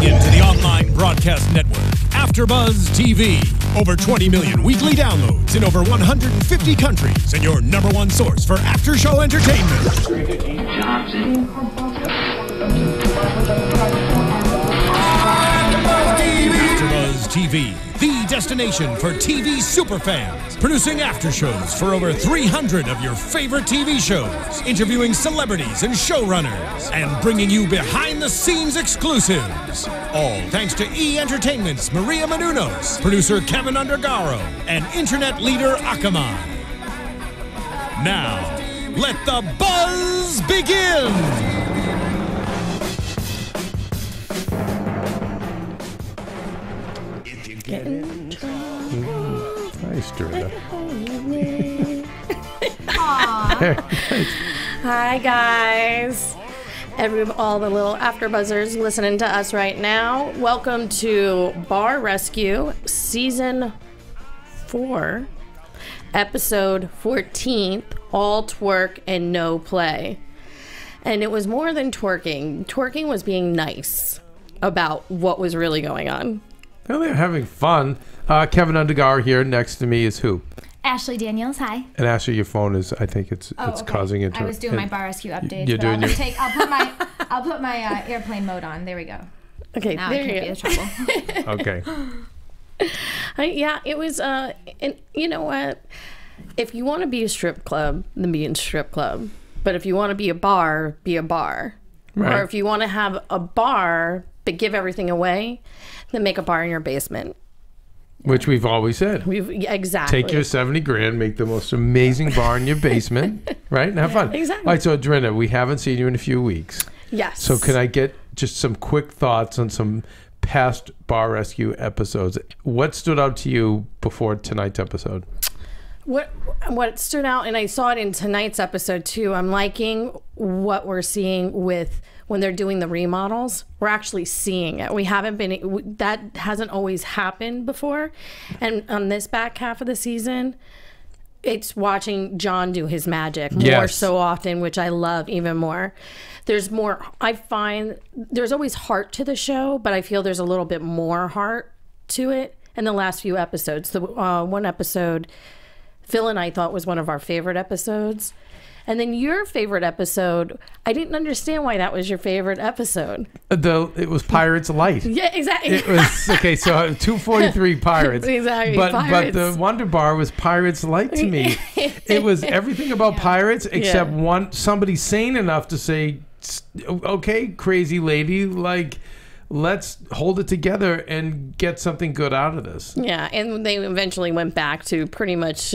into the online broadcast network, AfterBuzz TV. Over 20 million weekly downloads in over 150 countries, and your #1 source for after-show entertainment. AfterBuzz TV, the destination for TV superfans, producing aftershows for over 300 of your favorite TV shows, interviewing celebrities and showrunners, and bringing you behind-the-scenes exclusives. All thanks to E! Entertainment's Maria Menounos, producer Kevin Undergaro, and internet leader Akamai. Now, let the buzz begin! Nice, Dorita. Hi, guys. All the little AfterBuzzers listening to us right now. Welcome to Bar Rescue, Season 4, Episode 14th, All Twerk and No Play. And it was more than twerking. Twerking was being nice about what was really going on. Well, they're having fun. Kevin Undergaro here. Next to me is who? Ashley Daniels. Hi. And Ashley, your phone is. I think it's causing it to. I was doing my bar rescue updates. You're doing I'll put my airplane mode on. There we go. Okay. Now there I can't be in trouble. Okay. Yeah, it was. And you know what? If you want to be a strip club, then be in strip club. But if you want to be a bar, be a bar. Right. Or if you want to have a bar but give everything away, then make a bar in your basement. Which we've always said. Exactly. Take your 70 grand, make the most amazing bar in your basement, right? And have fun. Exactly. All right, so Dorita, we haven't seen you in a few weeks. Yes. So can I get just some quick thoughts on some past Bar Rescue episodes? What stood out to you before tonight's episode? What stood out, and I saw it in tonight's episode too, I'm liking what we're seeing with when they're doing the remodels. We're actually seeing it. We haven't been, that hasn't always happened before. And on this back half of the season, it's watching John do his magic more so often, which I love even more. There's more, I find there's always heart to the show, but I feel there's a little bit more heart to it in the last few episodes. The one episode Phil and I thought was one of our favorite episodes. And then your favorite episode, I didn't understand why that was your favorite episode. It was Pirates Light. Yeah, exactly. It was, okay, so 243 Pirates. Exactly, but Pirates. the Wonder Bar was Pirates Light to me. It was everything about pirates except somebody sane enough to say, okay, crazy lady, like, let's hold it together and get something good out of this. Yeah, and they eventually went back to pretty much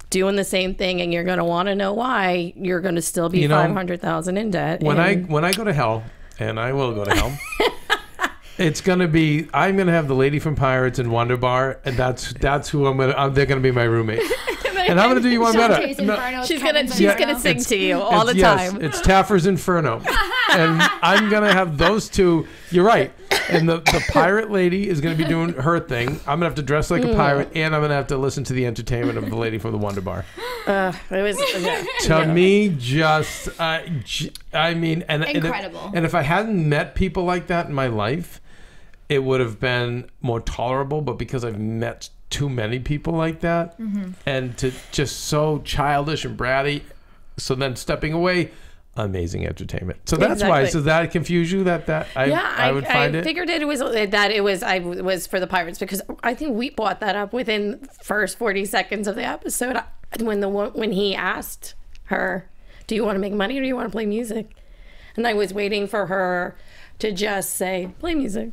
doing the same thing, and you're going to want to know why you're going to still be $500,000 in debt. When I go to hell, and I will go to hell, it's going to be, I'm going to have the lady from Pirates and Wonder Bar, and that's who they're going to be my roommate. And I'm going to do you one better. She's going to sing to you all the time. It's Taffer's Inferno. And I'm going to have those two. You're right. And the pirate lady is going to be doing her thing. I'm going to have to dress like a pirate, and I'm going to have to listen to the entertainment of the lady from the Wonder Bar. It was to me, just, I mean, incredible. And if I hadn't met people like that in my life, it would have been more tolerable. But because I've met too many people like that, and to just so childish and bratty, so then stepping away, amazing entertainment. So that's why. So that confused you I would find it. I figured it was for the Pirates, because I think we brought that up within the first 40 seconds of the episode when he asked her, "Do you want to make money or do you want to play music?" And I was waiting for her to just say, "Play music."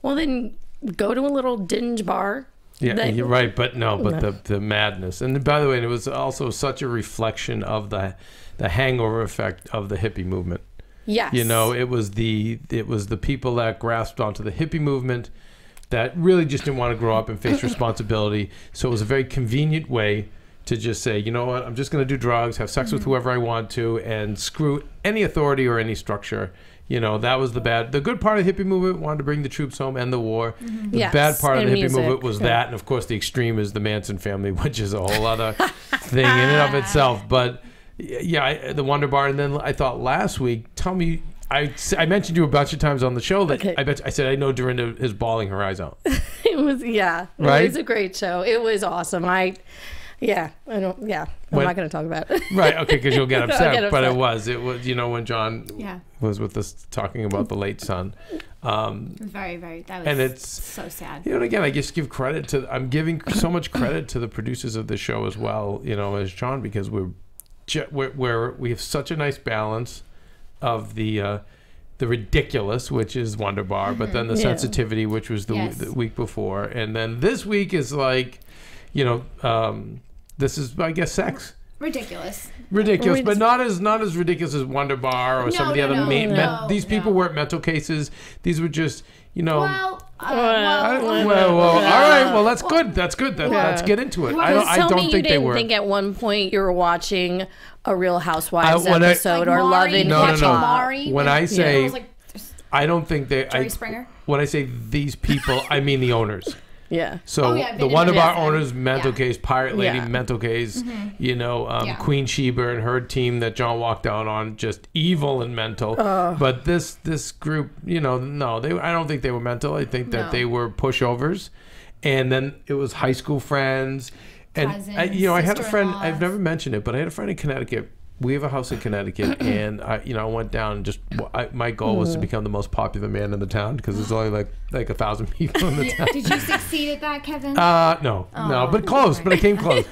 Well, then go to a little dinge bar. Yeah, you're right, but the madness. And by the way, it was also such a reflection of the hangover effect of the hippie movement. Yes. You know, it was the people that grasped onto the hippie movement that really just didn't want to grow up and face responsibility. So it was a very convenient way to just say, you know what, I'm just going to do drugs, have sex with whoever I want to, and screw any authority or any structure. You know, that was the good part of the hippie movement, wanted to bring the troops home, end the war. The bad part of the hippie movement was that, and of course the extreme is the Manson family, which is a whole other thing in and of itself. But yeah, the Wonder Bar. And then I thought last week, tell me, I mentioned you a bunch of times on the show that I said I know Dorinda is bawling her eyes out. It was It was a great show. It was awesome. I'm not going to talk about it. Right. Okay. Because you'll get upset. But it was when John Yeah. was with us talking about the late son. It was very, very. That was And it's so sad. And again, I just give credit I'm giving so much credit to the producers of the show as well. As John, because we have such a nice balance of the ridiculous, which is Wonder Bar, but then the sensitivity, which was the week before, and then this week is like, this is, I guess, sex. Ridiculous, but not as ridiculous as Wonder Bar or some of the other these people weren't mental cases. These were just, Well, all right. Well, that's good. That's good. Let's get into it. I don't think they were. You didn't think at one point you were watching a Real Housewives episode or Loving Hip Hop. When I say, I don't think they. Jerry Springer. When I say these people, I mean the owners. Yeah. So the Wonder Bar owners, mental case, Pirate Lady, mental case, Queen Sheba and her team that John walked out on, just evil and mental. But this group, I don't think they were mental. I think that they were pushovers. And then it was high school friends. And I had a friend, I've never mentioned it, but I had a friend in Connecticut. We have a house in Connecticut, and I went down and my goal was to become the most popular man in the town because there's only like 1,000 people in the town. Did you succeed at that, Kevin? No, but close. But I came close.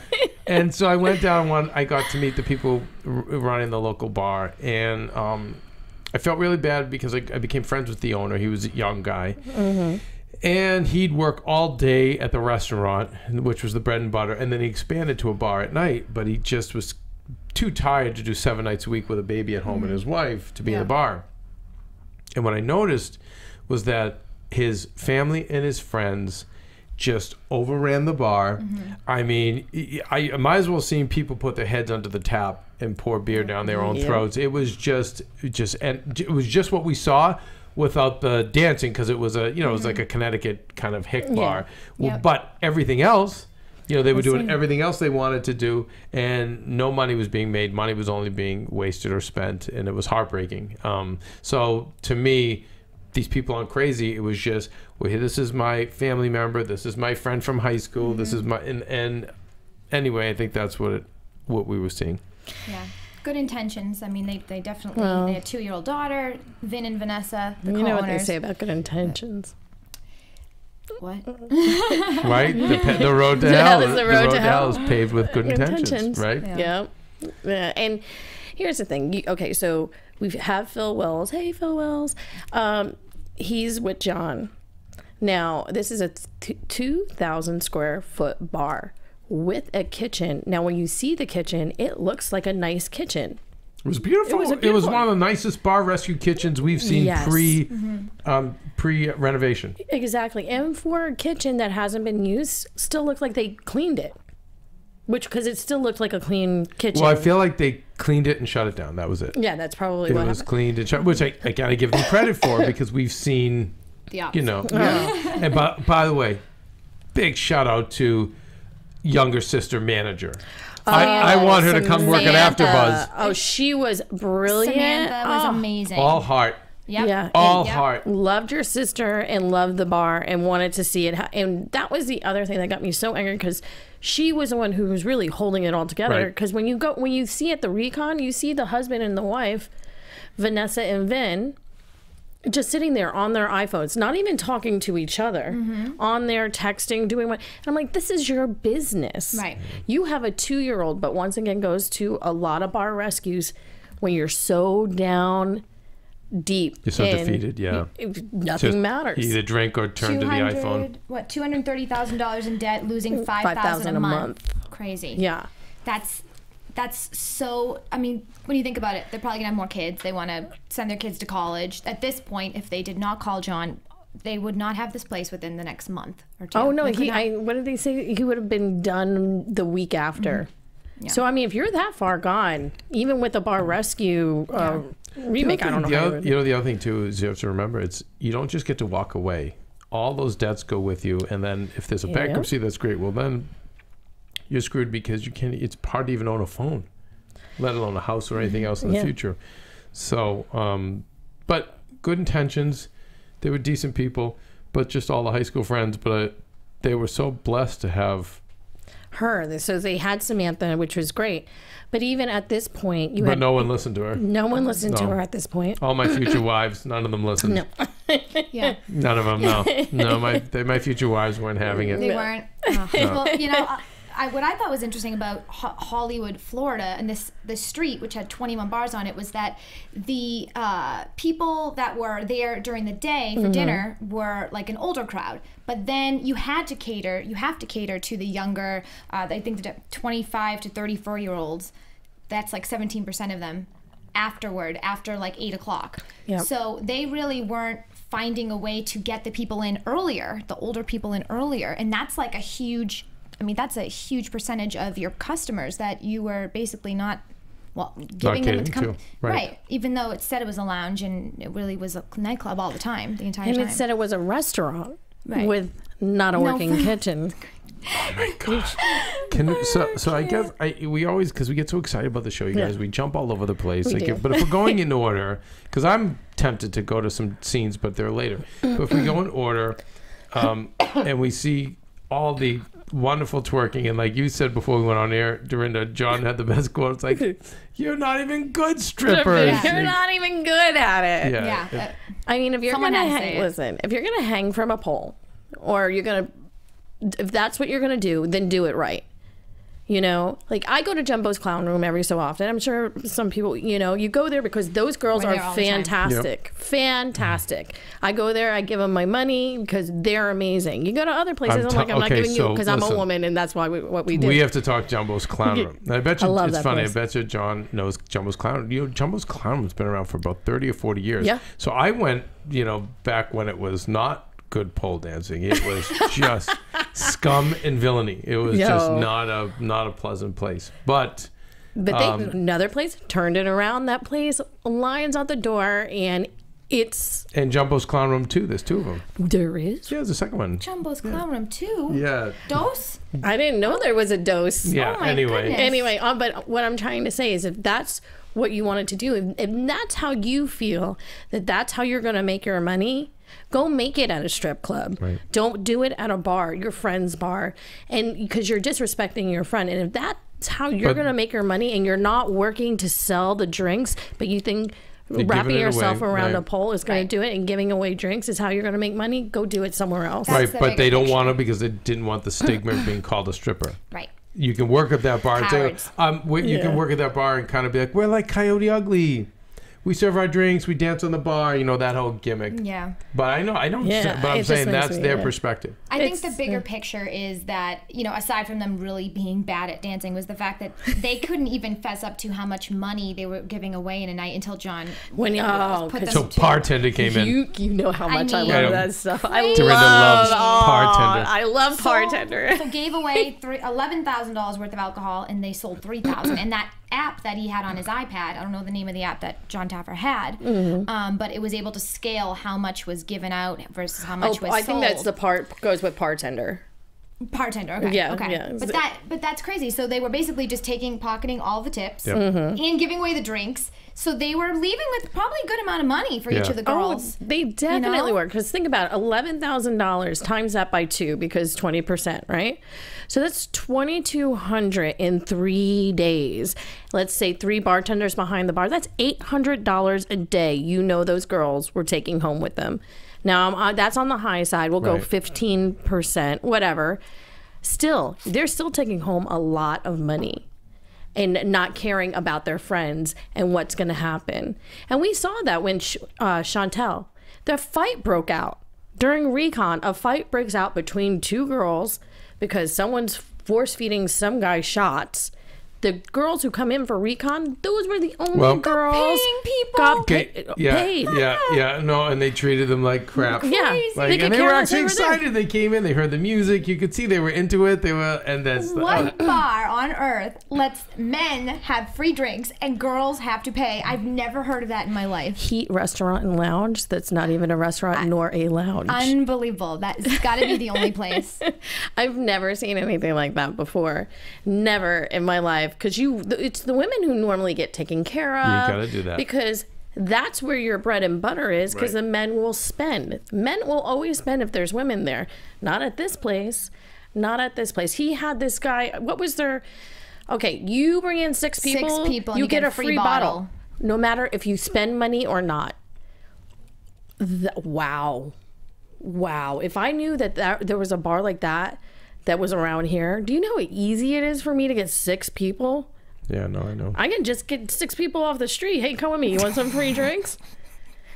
And so I went down I got to meet the people running the local bar, and I felt really bad because I became friends with the owner. He was a young guy. Mm-hmm. And he'd work all day at the restaurant, which was the bread and butter, and then he expanded to a bar at night, but he just was too tired to do 7 nights a week with a baby at home and his wife to be in the bar. And what I noticed was that his family and his friends just overran the bar. Mm-hmm. I mean, I might as well seen people put their heads under the tap and pour beer down their own throats. It was just what we saw without the dancing, because it was it was like a Connecticut kind of hick bar. Well, but everything else, they were doing everything else they wanted to do, and no money was being made. Money was only being wasted or spent, and it was heartbreaking. So to me, these people aren't crazy. It was just, this is my family member. This is my friend from high school. Mm-hmm. This is my and anyway, I think that's what we were seeing. Yeah. Good intentions. I mean, they definitely, they had a 2-year-old daughter, Vin and Vanessa, the co-owners. You know what they say about good intentions. What? Right? The road to hell. The road to hell is paved with good intentions, right? Yeah. And here's the thing. So we have Phil Wells. Hey, Phil Wells. He's with John. Now, this is a 2,000 square foot bar with a kitchen. Now, when you see the kitchen, it looks like a nice kitchen. It was beautiful. It was one of the nicest bar rescue kitchens we've seen pre-renovation. Exactly. And for a kitchen that hasn't been used, still looked like they cleaned it. Because it still looked like a clean kitchen. Well, I feel like they cleaned it and shut it down. That was it. Yeah, that's probably what happened. It was cleaned and shut, which I got to give them credit for, because we've seen, the opposite. And by the way, big shout out to younger sister manager. I want her to come work at AfterBuzz. Oh, she was brilliant. Samantha was amazing. All heart. Yep. Yeah. All heart. Loved your sister and loved the bar and wanted to see it. And that was the other thing that got me so angry, because she was the one who was really holding it all together. Because when you see at the recon, you see the husband and the wife, Vanessa and Vin, just sitting there on their iPhones, not even talking to each other, on there texting, doing what. And I'm like, this is your business. Right. You have a 2-year-old, but once again goes to a lot of bar rescues when you're so down deep. You're so defeated, nothing matters. Either drink or turn to the iPhone. What, $230,000 in debt, losing $5,000 a month. Crazy. Yeah. That's so, I mean, when you think about it, they're probably gonna have more kids. They want to send their kids to college. At this point, if they did not call John, they would not have this place within the next month or two. Oh no, what did they say? He would have been done the week after. Mm-hmm. Yeah. So I mean, if you're that far gone, even with the bar rescue remake, I don't know. The other thing too is you have to remember, you don't just get to walk away. All those debts go with you, and then if there's a bankruptcy, that's great. Well, then you're screwed, because you can't. It's hard to even own a phone, let alone a house or anything else in the future. So but good intentions. They were decent people, but just all the high school friends. But they were so blessed to have her. So they had Samantha, which was great. But even at this point, but no one listened to her. No one listened to her at this point. All my future wives, none of them listened. No. Yeah. None of them, no. No, my future wives weren't having it. They weren't. Well, what I thought was interesting about Hollywood, Florida, and this street, which had 21 bars on it, was that the people that were there during the day for dinner were like an older crowd. But then you have to cater to the younger, I think the 25 to 34-year-olds. That's like 17% of them after like 8 o'clock. Yep. So they really weren't finding a way to get the people in earlier, the older people in earlier. And that's like that's a huge percentage of your customers that you were basically not giving them to come. Right. Even though it said it was a lounge and it really was a nightclub all the time, the entire time. And it said it was a restaurant with not a working kitchen. Oh my gosh. So I guess we always, because we get so excited about the show, you guys, we jump all over the place. But if we're going in order, because I'm tempted to go to some scenes, but they're later. But if we go in order, and we see all the wonderful twerking, and like you said before we went on air, Dorinda, John had the best quote. It's like, you're not even good strippers. You're not even good at it. Yeah. I mean, if you're Someone gonna had to say it. listen, if you're gonna hang from a pole, or if that's what you're gonna do, then do it right. Like I go to Jumbo's Clown Room every so often. I'm sure some people, you go there because those girls are fantastic. Fantastic. I go there, I give them my money because they're amazing. You go to other places, I'm not giving you because I'm a woman and that's why what we do. We have to talk Jumbo's Clown Room. I bet you it's funny. Place. I bet you John knows Jumbo's Clown Room. Jumbo's Clown Room's been around for about 30 or 40 years. Yeah. So I went, back when it was not good pole dancing. It was just scum and villainy. It was just not a pleasant place. But another place turned it around. That place, lines out the door, and Jumbo's Clown Room too. There's two of them. There is? Yeah, there's a second one. Jumbo's Clown Room too. Yeah. Dose? I didn't know there was a dose. Yeah. Oh my goodness. Anyway, but what I'm trying to say is, if that's what you wanted to do, if that's how you feel that's how you're going to make your money, go make it at a strip club. Right. Don't do it at a bar, your friend's bar, and because you're disrespecting your friend. And if that's how you're going to make your money, and you're not working to sell the drinks, but you think wrapping yourself around a pole is going to do it, and giving away drinks is how you're going to make money, go do it somewhere else. That's but they don't want to because they didn't want the stigma of being called a stripper. Right. You can work at that bar Cowards. and say, you can work at that bar and kind of be like, we're like Coyote Ugly. We serve our drinks, we dance on the bar, that whole gimmick. Yeah. But I don't, but I'm saying that's their perspective. I think the bigger picture is that, aside from them really being bad at dancing, was the fact that they couldn't even fess up to how much money they were giving away in a night until John put them So to. bartender came in. You know how much I love that stuff. Dorinda loves bartender. I love bartender. So gave away $11,000 worth of alcohol, and they sold $3,000. And that app that he had on his iPad, I don't know the name of the app that John Taffer had, but it was able to scale how much was given out versus how much was sold. I think that's the part goes with bartender. Bartender, okay. Yeah, okay. yeah. But that's crazy. So they were basically just pocketing all the tips and giving away the drinks. So they were leaving with probably a good amount of money for each of the girls. They definitely were. Because think about it, $11,000 times that by 2 because 20%, right? So that's $2,200 in 3 days. Let's say 3 bartenders behind the bar. That's $800 a day. Those girls were taking home with them. Now, that's on the high side. We'll go 15%, whatever. Still, they're still taking home a lot of money and not caring about their friends and what's going to happen. And we saw that when Chantel, the fight broke out. During recon, a fight breaks out between 2 girls because someone's force-feeding some guy shots. The girls who come in for recon, those were the only girls paying people. got paid. No, and they treated them like crap. Yeah, and they were actually excited. They came in, they heard the music. You could see they were into it. What bar on earth lets men have free drinks and girls have to pay? I've never heard of that in my life. Heat Restaurant and Lounge. That's not even a restaurant nor a lounge. Unbelievable. That's got to be the only place. I've never seen anything like that before. Never in my life. Because it's the women who normally get taken care of. You gotta do that. Because That's where your bread and butter is, because the men will spend. Men will always spend if there's women there. Not at this place. Not at this place. He had this guy. What was their? Okay, you bring in 6 people. 6 people, you get a free bottle, no matter if you spend money or not. Wow. If I knew that there was a bar like that was around here, do you know how easy it is for me to get 6 people? Yeah, no, I know. I can just get 6 people off the street. Hey, come with me. You want some free drinks?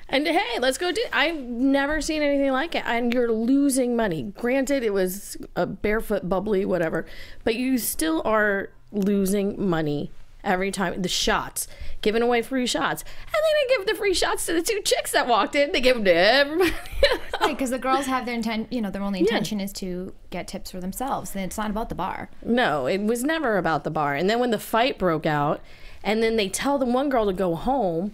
And hey, let's go do. I've never seen anything like it. And you're losing money. Granted, it was a barefoot, bubbly, whatever, but you still are losing money every time. The shots, giving away free shots, and they didn't give the free shots to the 2 chicks that walked in. They gave them to everybody. Right, because the girls have their intent. You know, their only intention is to get tips for themselves. And it's not about the bar. No, it was never about the bar. And then when the fight broke out, and then they tell the one girl to go home.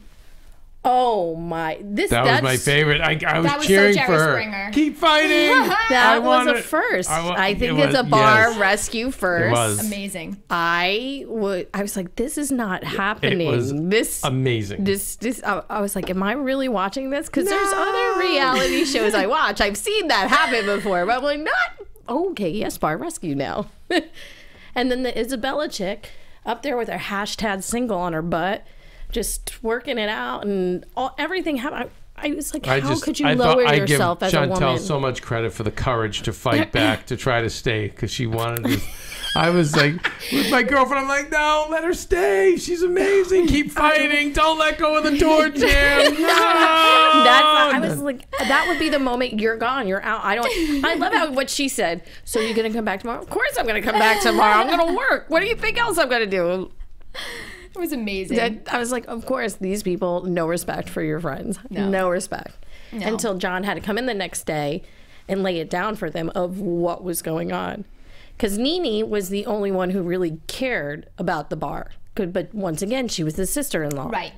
Oh my! That was my favorite. I was cheering for her. Springer. Keep fighting. That was a first. I think it's a bar rescue first. It was amazing. I was like, this is not happening. It was this amazing. I was like, am I really watching this? Because there's other reality shows I watch. I've seen that happen before, but I'm like, not okay. Yes, bar rescue now. And then the Isabella chick up there with her hashtag single on her butt, just working it out, and everything happened. I was like, how could you lower yourself as a woman? I give Chantel so much credit for the courage to fight back, to try to stay, because she wanted to. I was like, with my girlfriend, I'm like, no, let her stay. She's amazing. Keep fighting. Don't let go of the door jam. No. I was like, that would be the moment you're gone. You're out. I love what she said. So you're going to come back tomorrow? Of course I'm going to come back tomorrow. I'm going to work. What do you think else I'm going to do? It was amazing. I was like, of course, these people, no respect for your friends. No respect. No. Until John had to come in the next day and lay it down for them of what was going on. Because Nene was the only one who really cared about the bar. But once again, she was the sister-in-law. Right.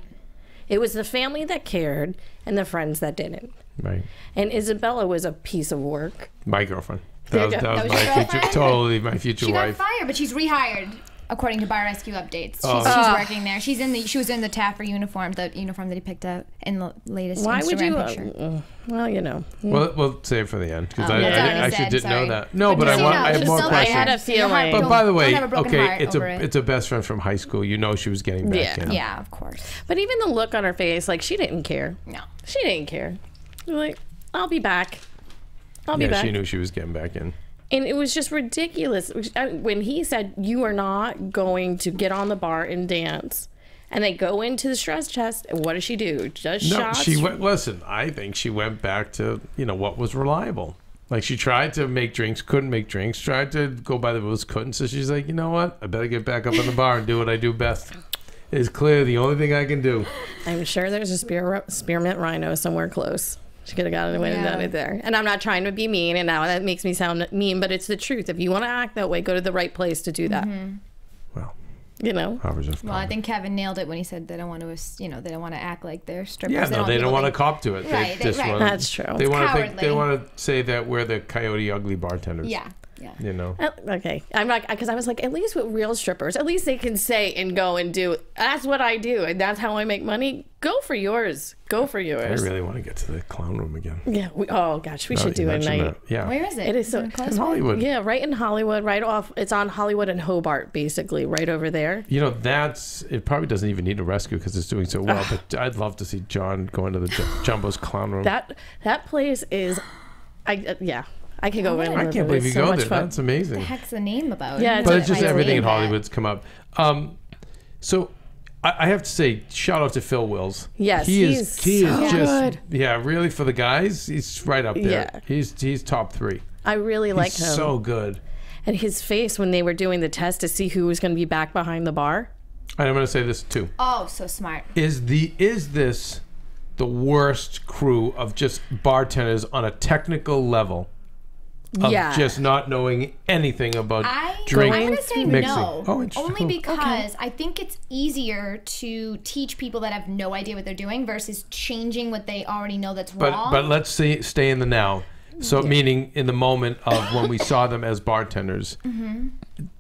It was the family that cared and the friends that didn't. Right. And Isabella was a piece of work. My girlfriend. That was my future, totally my future wife. She got fired, but she's rehired. According to Bar Rescue updates, she's working there. She was in the Tavern uniform, the uniform that he picked out in the latest Instagram picture. Well, you know. We'll save it for the end, because I actually didn't know that. No, but I have more questions. I had a feeling. But by the way, okay, it's a best friend from high school. You know she was getting back in. Yeah, of course. But even the look on her face, like, she didn't care. No, she didn't care. Like, I'll be back. I'll be back. She knew she was getting back in. And it was just ridiculous when he said, you are not going to get on the bar and dance. And they go into the stress test, and what does she do? Just shots? Listen, I think she went back to, what was reliable. Like, she tried to make drinks, couldn't make drinks, tried to go by the rules, couldn't. So she's like, you know what? I better get back up in the bar and do what I do best. It's clear the only thing I can do. I'm sure there's a spearmint rhino somewhere close. She could have gotten away with it there. And I'm not trying to be mean, and now that makes me sound mean, but it's the truth. If you want to act that way, go to the right place to do that. Mm-hmm. Well, well, I think Kevin nailed it when he said they don't want to, they don't want to act like they're strippers. Yeah, no, they don't want to cop to it. Right, right. That's true. They want to say that we're the Coyote Ugly bartenders. Yeah. Yeah. Okay. I'm not, because I was like, at least with real strippers, at least they can say and go and do. That's what I do, and that's how I make money. Go for yours. Go for yours. I really want to get to the clown room again. Yeah. We should do a night. That. Yeah. Where is it? It is so close. In Hollywood. Yeah, right in Hollywood, right off. It's on Hollywood and Hobart, basically, right over there. It probably doesn't even need a rescue because it's doing so well. But I'd love to see John go into the Jumbo's clown room. That place is, I could go in. I can't believe you go there. That's amazing. What the heck's the name about? Yeah, but it's just everything in Hollywood's come up. So I have to say, shout out to Phil Wills. Yes, he is good. Really, for the guys, he's right up there. Yeah. He's top 3. I really like him. So good. And his face when they were doing the test to see who was going to be back behind the bar. And I'm going to say this too. Oh, so smart. Is this the worst crew of just bartenders on a technical level? Of just not knowing anything about drink mixing. I'm going to say no. Only because I think it's easier to teach people that have no idea what they're doing versus changing what they already know that's wrong. But let's stay in the now. So meaning in the moment of when we saw them as bartenders,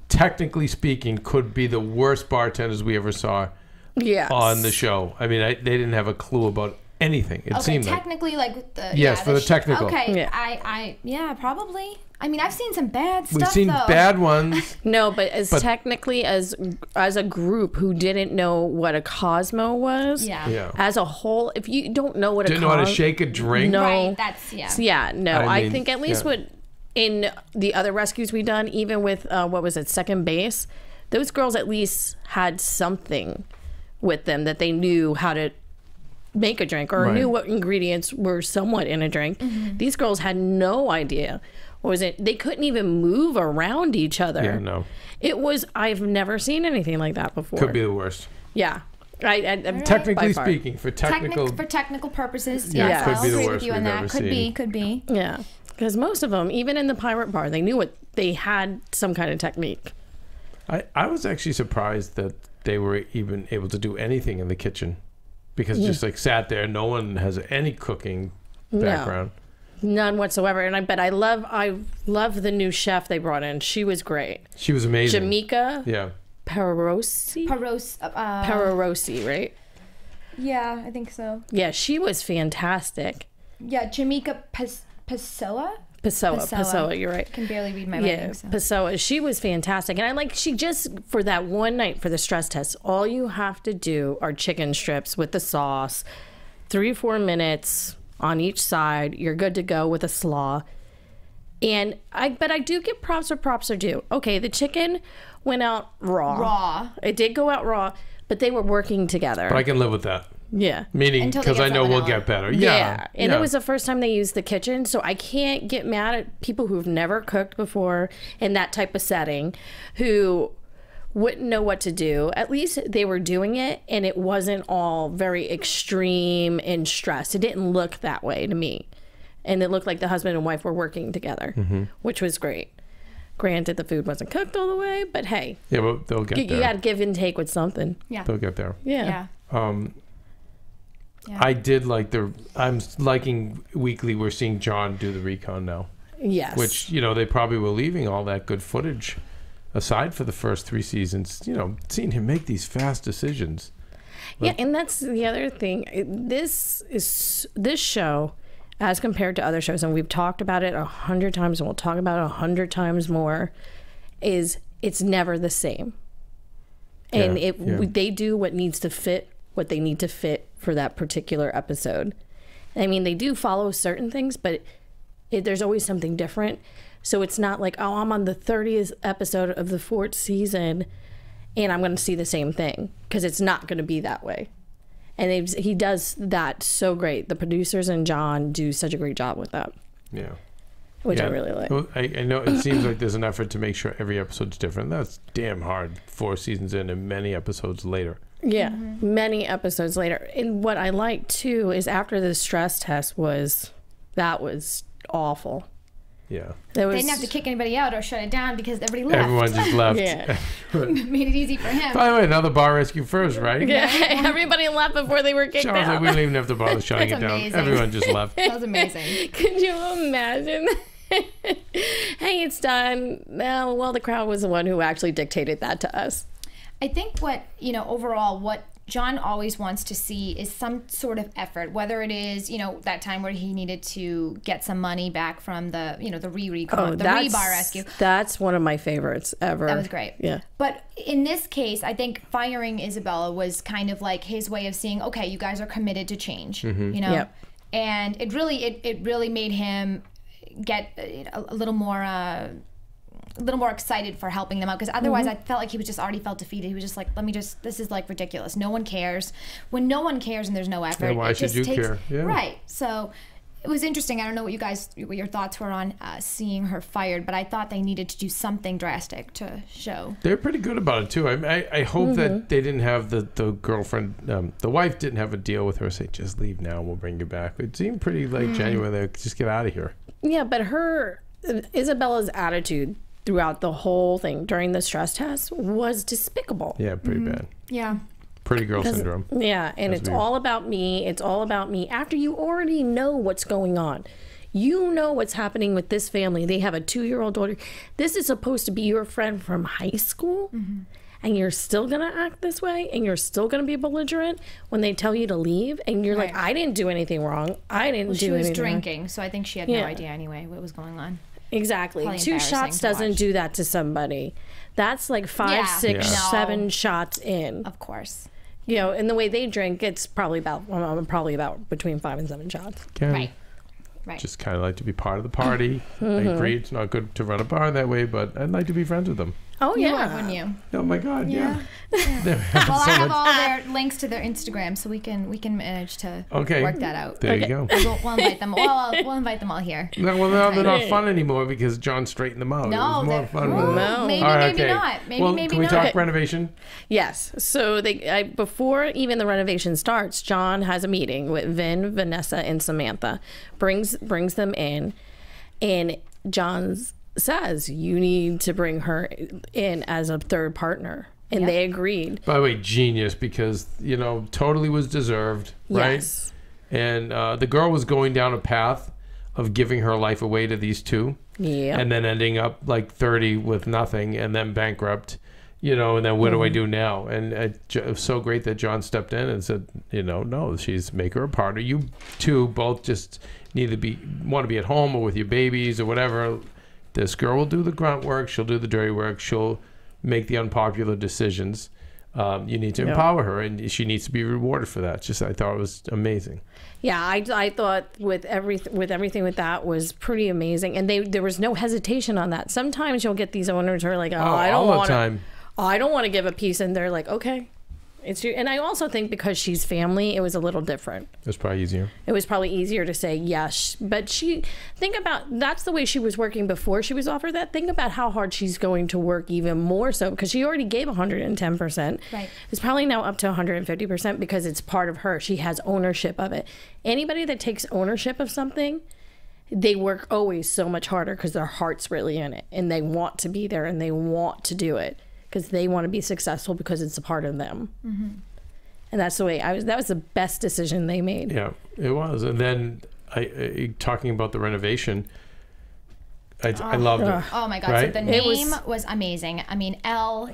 technically speaking, could be the worst bartenders we ever saw Yes. on the show. I mean, they didn't have a clue about anything. It seemed like. Technically, like the Yes, for the technical. Okay, Yeah. yeah, probably. I mean, I've seen some bad stuff. We've seen though. bad ones. No, but technically as a group who didn't know what a Cosmo was, Yeah. as a whole, if you don't know what Didn't a know how to shake a drink. No. Right. That's I think at least yeah. in the other rescues we've done, even with what was it, second base, those girls at least had something with them that they knew how to make a drink or Right. knew what ingredients were somewhat in a drink. These girls had no idea. What was it? They couldn't even move around each other. Yeah, no. It was, I've never seen anything like that before. Could be the worst. Yeah. Technically by far. speaking, for technical. For technical purposes, Yeah, yes, could I'll be the agree worst with you on we've that. ever Could be, seen. could be. Yeah. Because most of them, even in the pirate bar, they knew what they had some kind of technique. I was actually surprised that they were even able to do anything in the kitchen, because just like sat there, no one has any cooking background. None whatsoever. And I love the new chef they brought in. She was great. She was amazing. Jamaica Yeah. Pararosi, right? Yeah, I think so. Yeah, she was fantastic. Yeah, Jamaica Pessoa. Pessoa, you're right. I can barely read my Yeah, writing. So. Pessoa, she was fantastic. And she just, for that one night for the stress test, all you have to do are chicken strips with the sauce, 3-4 minutes on each side. You're good to go with a slaw. And I do give props where props are due. Okay, the chicken went out raw. It did go out raw, but they were working together. But I can live with that. Yeah. Meaning, Until they because get I know we'll salmonella. get better. Yeah. And yeah. it was the first time they used the kitchen, so I can't get mad at people who've never cooked before in that type of setting, who wouldn't know what to do. At least they were doing it, and it wasn't all very extreme and stressed. It didn't look that way to me. And it looked like the husband and wife were working together, which was great. Granted, the food wasn't cooked all the way, but hey. Yeah, but they'll get there. You got to give and take with something. Yeah. They'll get there. Yeah. Yeah. I did like I'm liking weekly. We're seeing John do the recon now, Yes. which, they probably were leaving all that good footage aside for the first 3 seasons, seeing him make these fast decisions. Yeah, and that's the other thing. This show, as compared to other shows, and we've talked about it 100 times, and we'll talk about it 100 times more, is it's never the same. And they do what needs to fit, what they need to fit for that particular episode. I mean, they do follow certain things, but there's always something different. So it's not like, oh, I'm on the 30th episode of the 4th season and I'm going to see the same thing, because it's not going to be that way. And he does that so great. The producers and John do such a great job with that. Yeah. Which I really like. Well, I know it seems like there's an effort to make sure every episode's different. That's damn hard 4 seasons in and many episodes later. Yeah, many episodes later. And what I like too is after the stress test was awful. Yeah. They didn't have to kick anybody out or shut it down because everybody left. Everyone just left. Yeah. Made it easy for him. By the way, another bar rescue first, right? Yeah, everybody left before they were kicked Sean's like, out. we don't even have to bother shutting it That's down. amazing. Everyone just left. That was amazing. Could you imagine? Hey, it's done. No, well, the crowd was the one who actually dictated that to us. I think overall, what John always wants to see is some sort of effort, whether it is, that time where he needed to get some money back from the, the rebar rescue. That's one of my favorites ever. That was great. Yeah. But in this case, I think firing Isabella was kind of like his way of saying, okay, you guys are committed to change, Yep. And it really made him get a little more excited for helping them out, because otherwise I felt like he was just already felt defeated. He was just like, this is like ridiculous. No one cares. When no one cares and there's no effort, Then why it just should you takes, care? Yeah. Right. So it was interesting. I don't know what your thoughts were on seeing her fired, but I thought they needed to do something drastic to show. They're pretty good about it too. I hope that they didn't have the girlfriend, the wife didn't have a deal with her. Say, just leave now, we'll bring you back. It seemed pretty genuine. They just get out of here. Yeah, but Isabella's attitude throughout the whole thing during the stress test was despicable. Yeah, pretty bad. Yeah. Pretty girl syndrome. Yeah, and it's all about me. It's all about me. After you already know what's going on. You know what's happening with this family. They have a 2-year-old daughter. This is supposed to be your friend from high school. and you're still going to act this way and you're still going to be belligerent when they tell you to leave and you're like, I didn't do anything wrong. I didn't do anything wrong. She was drinking, so I think she had no idea anyway what was going on. Exactly. Probably 2 shots doesn't watch. do that to somebody. That's like 5, 6, 7 shots in. Of course. You know, and the way they drink, it's probably about between 5 and 7 shots. Again, Right. just kind of like to be part of the party. I agree, it's not good to run a bar that way, but I'd like to be friends with them. Oh, You yeah. would, wouldn't you? Oh my God, yeah. Well, I have all their links to their Instagram, so we can manage to work that out. There you go. We'll invite them. We'll invite them all here. No, well, now they're not fun anymore because John straightened them out. No, it was more fun. No. Maybe, All right, maybe okay. not. Maybe, well, maybe can we not. talk renovation? Yes. So before even the renovation starts, John has a meeting with Vin, Vanessa, and Samantha. Brings them in, and John says, you need to bring her in as a third partner. And they agreed. By the way, genius, because, totally was deserved, right? Yes. And the girl was going down a path of giving her life away to these two. Yeah. And then ending up like 30 with nothing and then bankrupt, and then what do I do now? And it was so great that John stepped in and said, no, make her a partner. You two both just want to be at home or with your babies or whatever. This girl will do the grunt work. She'll do the dirty work. She'll make the unpopular decisions. You need to empower her, and she needs to be rewarded for that. I thought it was amazing. Yeah, I thought with everything with that was pretty amazing, and there was no hesitation on that. Sometimes you'll get these owners who are like, I don't want to give a piece, and they're like, okay. And I also think because she's family, it was a little different. It was probably easier. It was probably easier to say yes. But that's the way she was working before she was offered that. Think about how hard she's going to work even more so, because she already gave 110%. Right. It's probably now up to 150% because it's part of her. She has ownership of it. Anybody that takes ownership of something, they work always so much harder because their heart's really in it. And they want to be there and they want to do it, because they want to be successful because it's a part of them. Mm-hmm. And that's the way that was the best decision they made. Yeah, it was. And then talking about the renovation, I loved it. Oh my God. Right? So the name was amazing. I mean,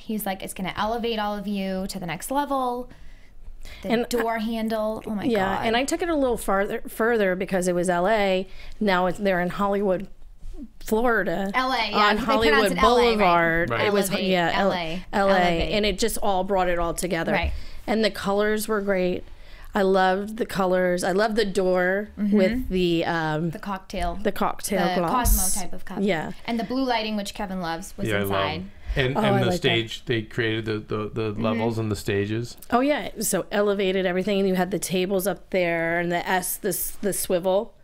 he's like, it's going to elevate all of you to the next level. The door handle. Oh my God. Yeah. And I took it a little further because it was LA. Now they're in Hollywood, Florida, on Hollywood Boulevard. Right. It was LA, and it just all brought it all together. Right. And the colors were great. I loved the colors. I loved the door with the cocktail, glass, Cosmo type of cup. Yeah, and the blue lighting, which Kevin loves, was inside. And the stage, they created the levels and the stages. Oh yeah, so elevated everything, and you had the tables up there and the swivel.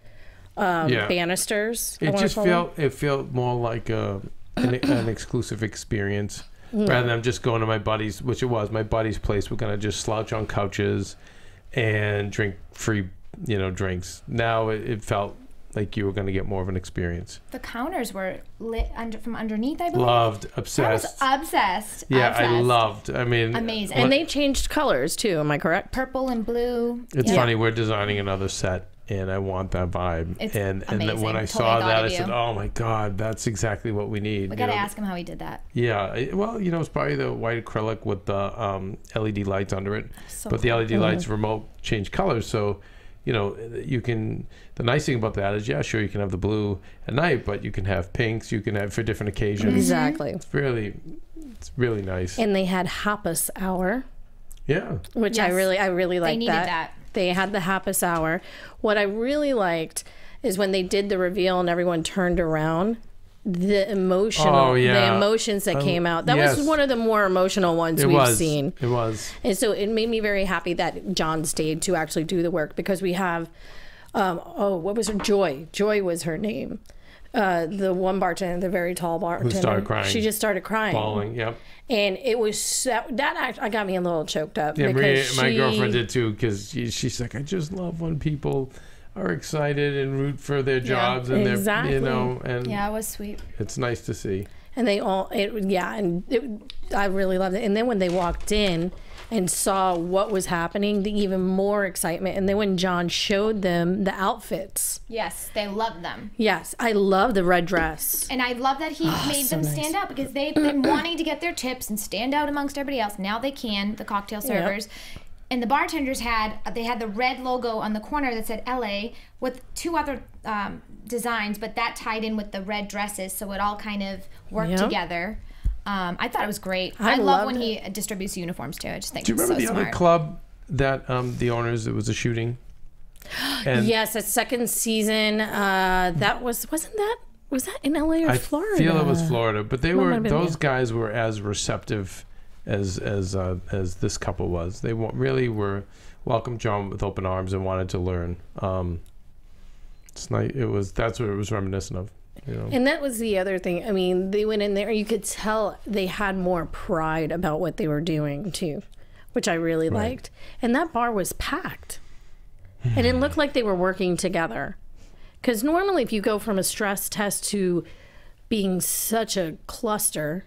Banisters. It felt more like an exclusive experience rather than just going to my buddy's, which it was my buddy's place. We're gonna just slouch on couches and drink free, drinks. Now it felt like you were gonna get more of an experience. The counters were lit from underneath, I believe. Loved, obsessed. I was obsessed. Yeah, obsessed. I loved. I mean, amazing. And they changed colors too. Am I correct? Purple and blue. It's funny. We're designing another set. And I want that vibe. It's and amazing. Then when I saw that, I said, "Oh my God, that's exactly what we need." We got to ask him how he did that. Yeah, well, it's probably the white acrylic with the LED lights under it. But the LED lights remote change colors, so you can. The nice thing about that is, sure, you can have the blue at night, but you can have pinks. You can have for different occasions. Exactly. It's really nice. And they had Happiest Hour. Yeah. Which I really liked. They needed that. They had the Happiest Hour. What I really liked is when they did the reveal and everyone turned around, the emotions that came out. That was one of the more emotional ones we've seen. It was. And so it made me very happy that John stayed to actually do the work, because we have, what was her? Joy. Joy was her name. The one bartender, the very tall bartender. Who started crying. She just started crying. Bawling, yep. And it was that got me a little choked up. Yeah, my girlfriend did too, because she's like, I just love when people are excited and root for their jobs and exactly. and it was sweet. It's nice to see. And I really loved it. And then when they walked in, and saw what was happening, the even more excitement. And then when John showed them the outfits. Yes, they loved them. Yes, I love the red dress. And I love that he made them stand out, because they've been wanting to get their tips and stand out amongst everybody else. Now they can, the cocktail servers. Yep. And the bartenders had the red logo on the corner that said LA with 2 other designs, but that tied in with the red dresses, so it all kind of worked together. I thought it was great. I love when he distributes uniforms too. I just think. Do you remember the other club that the owners? It was a shooting. And yes, that second season. That was that in LA or Florida? I feel it was Florida, but those guys were as receptive as this couple was. They really were welcomed John with open arms and wanted to learn. It's nice. That's what it was reminiscent of. You know. And that was the other thing. I mean, they went in there, you could tell they had more pride about what they were doing too, which I really liked. And that bar was packed. And it looked like they were working together. Because normally if you go from a stress test to being such a cluster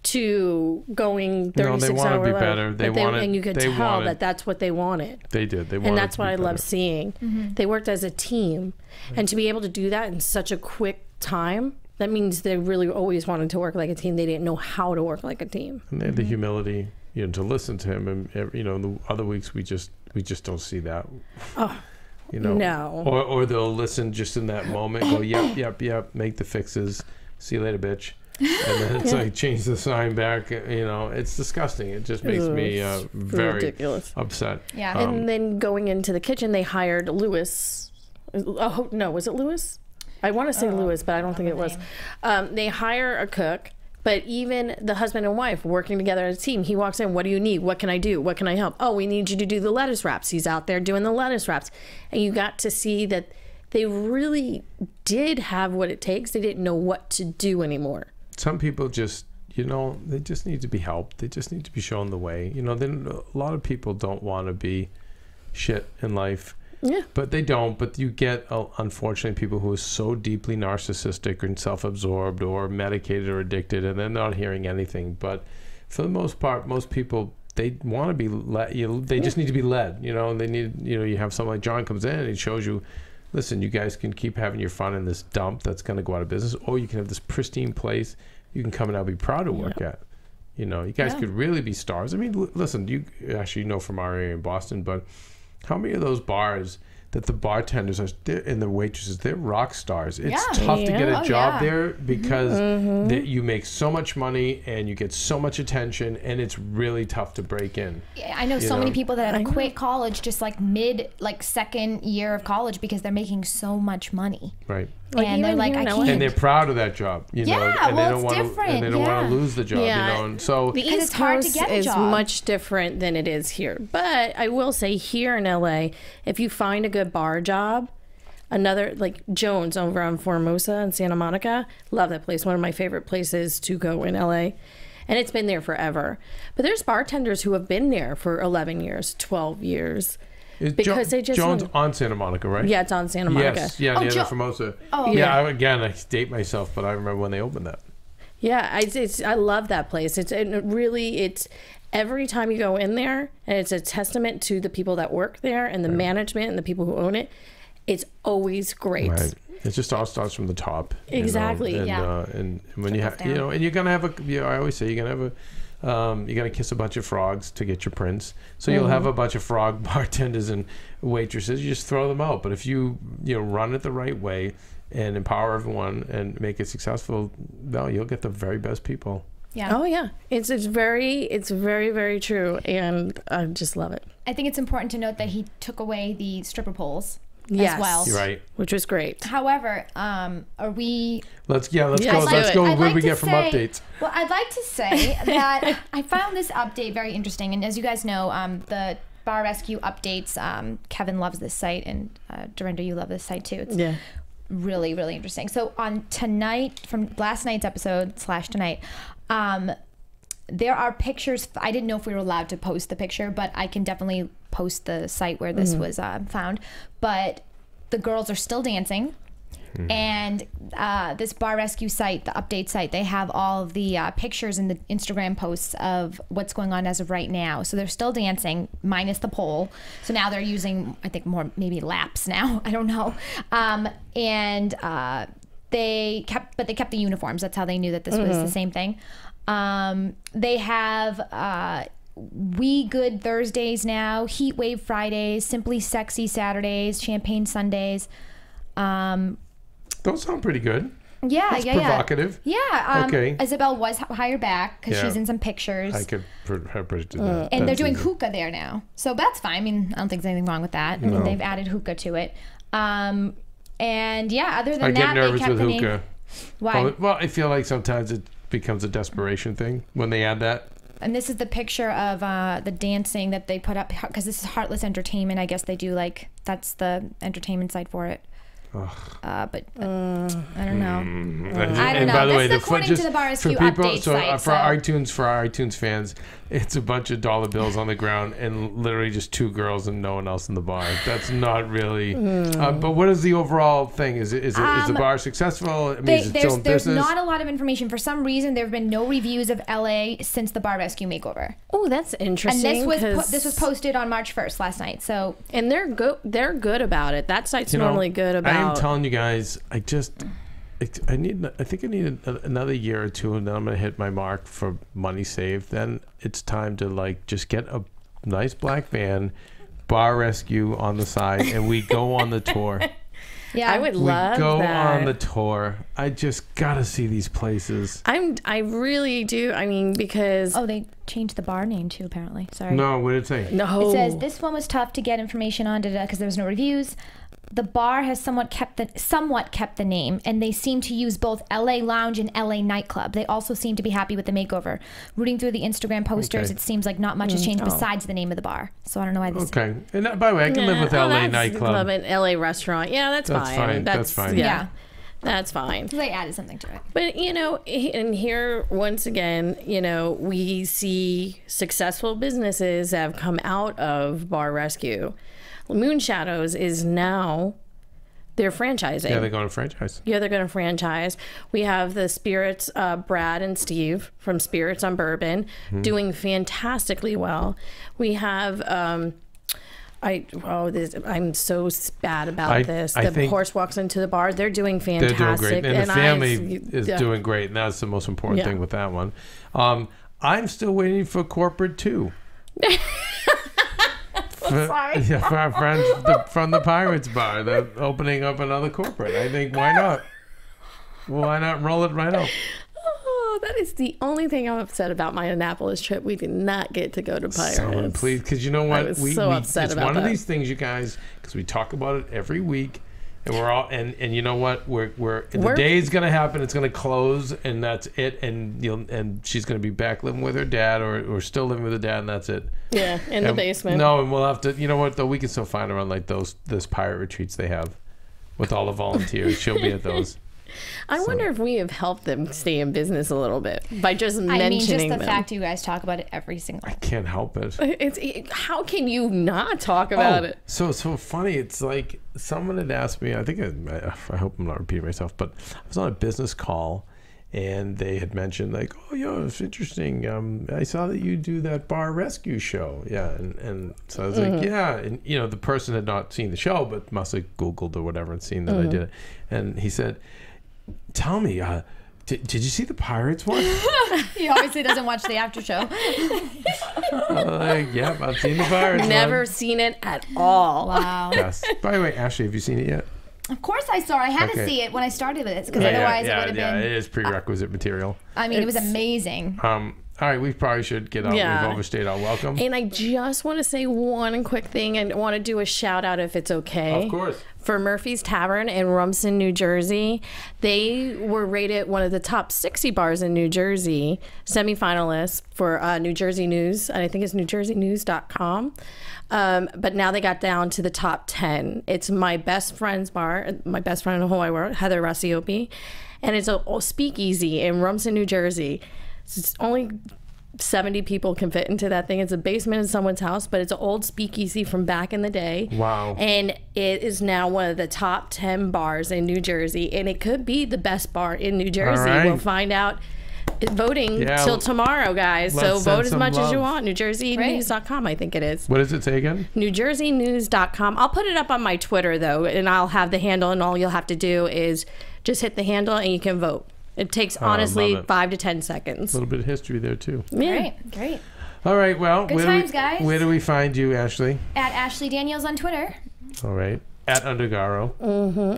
to going 36 hours. No, they want to be better. And you could tell that that's what they wanted. They did. And that's what I love seeing. They worked as a team. And to be able to do that in such a quick time, that means they really always wanted to work like a team. They didn't know how to work like a team. And they had the humility, to listen to him. And the other weeks we just don't see that. Oh, no. Or they'll listen just in that moment. Go, yep. Make the fixes. See you later, bitch. And then it's like change the sign back. It's disgusting. It just makes me very ridiculous. Upset. Yeah. And then going into the kitchen, they hired Lewis. Oh no, was it Lewis? I want to say Lewis, but I don't think it was. They hire a cook, but even the husband and wife working together as a team. He walks in. What do you need? What can I do? What can I help? Oh, we need you to do the lettuce wraps. He's out there doing the lettuce wraps, and you got to see that they really did have what it takes. They didn't know what to do anymore. Some people just, they just need to be helped. They just need to be shown the way. Then a lot of people don't want to be shit in life. Yeah. But they don't. But you get, unfortunately, people who are so deeply narcissistic and self-absorbed or medicated or addicted, and they're not hearing anything. But for the most part, most people, they want to be led. They just need to be led, and they need, you have someone like John comes in and he shows you, listen, you guys can keep having your fun in this dump that's going to go out of business, or you can have this pristine place you can come and I'll be proud to work at. You guys could really be stars. I mean, listen, you actually know from our area in Boston, but how many of those bars that the bartenders and the waitresses, they're rock stars. It's tough to get a job there because you make so much money and you get so much attention, and it's really tough to break in. Yeah, I know so many people that have quit college just second year of college because they're making so much money. Right. And they're like, I can't. And they're proud of that job, and they don't want different. And they don't want to lose the job, And so the East Coast is much different than it is here. But I will say, here in LA, if you find a good bar job, another like Jones over on Formosa in Santa Monica, love that place. One of my favorite places to go in LA. And it's been there forever. But there's bartenders who have been there for 11 years, 12 years. Because they just Jones on Santa Monica, right? Yeah, it's on Santa Monica. Yes, yeah, near the Formosa. Oh, yeah. Again, I date myself, but I remember when they opened that. Yeah, I love that place. It's every time you go in there, and it's a testament to the people that work there and the management and the people who own it. It's always great. Right. It just all starts from the top. Exactly. And when you have, and you're gonna have I always say you're gonna have you got to kiss a bunch of frogs to get your prince. So you'll have a bunch of frog bartenders and waitresses. You just throw them out. But if you run it the right way and empower everyone and make it successful, you'll get the very best people. Yeah. Oh yeah. It's very, very true, and I just love it. I think it's important to note that he took away the stripper poles. Yes. As well. You're right. Which was great. However, are we... Let's go. Let's go. What do we get from updates? Well, I'd like to say that I found this update very interesting. And as you guys know, the Bar Rescue updates, Kevin loves this site, and Dorinda, you love this site too. It's really, really interesting. So on tonight, from last night's episode / tonight, there are pictures. I didn't know if we were allowed to post the picture, but I can definitely post the site where this was found. But the girls are still dancing. And this Bar Rescue site, the update site, they have all of the pictures and the Instagram posts of what's going on as of right now. So they're still dancing, minus the pole. So now they're using, I think, more maybe laps now. I don't know. And they kept the uniforms. That's how they knew that this was the same thing. They have We Good Thursdays now, Heat Wave Fridays, Simply Sexy Saturdays, Champagne Sundays. Those sound pretty good. Yeah, That's yeah, provocative. Yeah. Okay. Isabel was higher back because Yeah. she's in some pictures. I could have predicted that. And they're That's doing easy. hookah there now. So that's fine. I mean, I don't think there's anything wrong with that. I mean, they've added hookah to it. And yeah, other than I that, get nervous they kept with the name. hookah. Why? Well, I feel like sometimes it becomes a desperation thing when they add that. And this is the picture of the dancing that they put up, because this is Heartless Entertainment. I guess they do, like, that's the entertainment site for it. But I don't know. I don't know. By the way, That's according to the Bar Rescue update site. For our iTunes fans, it's a bunch of dollar bills on the ground and literally just two girls and no one else in the bar. That's not really. But what is the overall thing? Is the bar successful? I mean, is it still in there's business? not a lot of information. For some reason, there have been no reviews of LA since the Bar Rescue makeover. Oh, that's And interesting. this was posted on March 1st last night. So and they're good about it. That site's normally good about. I am telling you guys, I think I need another year or two, and then I'm gonna hit my mark for money saved. Then it's time to like just get a nice black van, Bar Rescue on the side, and we go on the tour. yeah, I would love We go that. on the tour. I just gotta see these places. I really do. I mean, because Oh, they changed the bar name too, apparently. Sorry. No, what did it say? no, It says this one was tough to get information on because there was no reviews. The bar has somewhat kept the name, and they seem to use both LA Lounge and LA Nightclub. They also seem to be happy with the makeover. Rooting through the Instagram posters, Okay. It seems like not much has changed besides the name of the bar. So I don't know why this. Okay, and by the way, I can live with LA that's Nightclub. Club and LA restaurant. Yeah, that's fine. That's fine. Yeah, that's fine. So they added something to it. But and here once again, we see successful businesses have come out of Bar Rescue. Moon Shadows is now they're franchising. Yeah, they're going to franchise. Yeah, they're going to franchise. We have the Spirits, Brad and Steve from Spirits on Bourbon, doing fantastically well. We have. I'm so bad about this. I The think horse walks into the bar. They're doing They're fantastic. doing great, and the family is yeah. doing great, and that's the most important Yeah. thing with that one. I'm still waiting for corporate 2. Sorry. Yeah, for our friends from the Pirates Bar. They're opening up another corporate. I think, why not? Why not roll it right up? Oh, that is the only thing I'm upset about my Annapolis trip. We did not get to go to Pirates. Someone, please, because you know what? I was so upset it's about one that. of these things, you guys, because we talk about it every week. And we're all and you know what? The day's gonna happen. It's gonna close, and that's it. And she's gonna be back living with her dad, or still living with her dad, and that's it. Yeah, in the basement. No, and we'll have to. You know what? Though we can still find her on like those pirate retreats they have, with all the volunteers. She'll be at those. I wonder if we have helped them stay in business a little bit by just mentioning I mean, just the them. fact you guys talk about it every single. I can't help it. How can you not talk about it? So funny. It's like someone had asked me. I think I hope I'm not repeating myself, but I was on a business call, and they had mentioned like, oh, yeah, it's interesting. I saw that you do that Bar Rescue show. Yeah, and so I was like, yeah, and the person had not seen the show, but must have Googled or whatever and seen that I did it. And he said, tell me, did you see the Pirates one? He obviously doesn't watch the after show. Yeah, I've seen the Pirates Never one. seen it at all. Wow. Yes. By the way, Ashley, have you seen it yet? Of course I saw it. I had to Okay. see it when I started with this because otherwise it would have been. it is prerequisite material. I mean, it was amazing. All right, we probably should get out. Yeah. We've overstayed our welcome. And I just want to say one quick thing. I want to do a shout out if it's okay. Of course. For Murphy's Tavern in Rumson, New Jersey. They were rated one of the top 60 bars in New Jersey, semifinalists for New Jersey News. And I think it's newjerseynews.com. But now they got down to the top 10. It's my best friend's bar, my best friend in the whole wide world, Heather Rassiopi. And it's a speakeasy in Rumson, New Jersey. It's only 70 people can fit into that thing. It's a basement in someone's house, but it's an old speakeasy from back in the day. Wow. And it is now one of the top 10 bars in New Jersey, and it could be the best bar in New Jersey. right. We'll find out voting Yeah, till tomorrow, guys. So let's send vote as some much as you love. want. NewJerseyNews.com, I think it is. What does it say again? NewJerseyNews.com. I'll put it up on my Twitter, though, and I'll have the handle, and all you'll have to do is just hit the handle, and you can vote. It takes, honestly, love it. 5 to 10 seconds. A little bit of history there, too. Yeah. Great. All right, well, Good times, guys. where do we find you, Ashley? At Ashley Daniels on Twitter. All right. At Undergaro.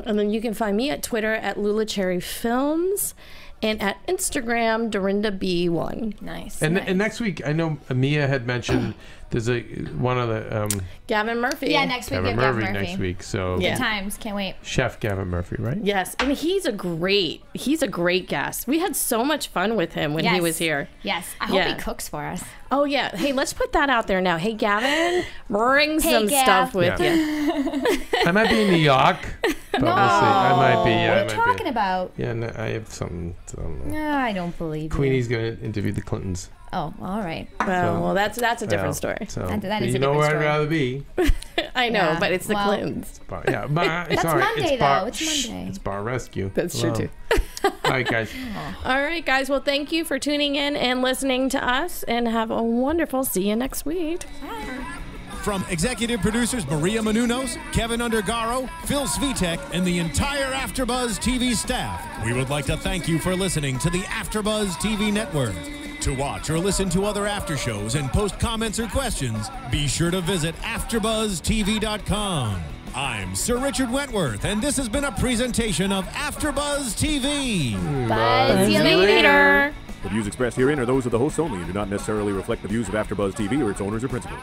And then you can find me at Twitter at Lula Cherry Films and at Instagram, DorindaB1. Nice. And, nice. and next week, I know Mia had mentioned there's one of the Gavin Murphy. Yeah, next week we Gavin have Murphy Gavin Murphy. next week. So Yeah. Good times. Can't wait. Chef Gavin Murphy, right? Yes, and he's a great guest. We had so much fun with him when he Yes. was here. Yes. I hope Yeah. he cooks for us. Oh yeah. Hey, let's put that out there now. Hey Gavin, bring some Gav. stuff with Yeah. you. I might be in New York. But No. we'll see. I might be. Yeah, What I are you might talking be. about? Yeah, no, I have something. I don't know. No, I don't believe Queenie's going to interview the Clintons. you. Oh, all right. Well, that's a different Well, story. So, That is you a know different where story. I'd rather be. I know, Yeah, but it's the well- Clintons. Yeah, but That's sorry, Monday, it's bar, though. It's Monday. It's bar rescue. That's true, too. All right, guys. All right, guys. Well, thank you for tuning in and listening to us, and have a wonderful. See you next week. From executive producers Maria Menounos, Kevin Undergaro, Phil Svitek, and the entire AfterBuzz TV staff, we would like to thank you for listening to the AfterBuzz TV network. To watch or listen to other after shows and post comments or questions, be sure to visit AfterBuzzTV.com. I'm Sir Richard Wentworth, and this has been a presentation of AfterBuzz TV. Bye. See you later. The views expressed herein are those of the hosts only and do not necessarily reflect the views of AfterBuzz TV or its owners or principals.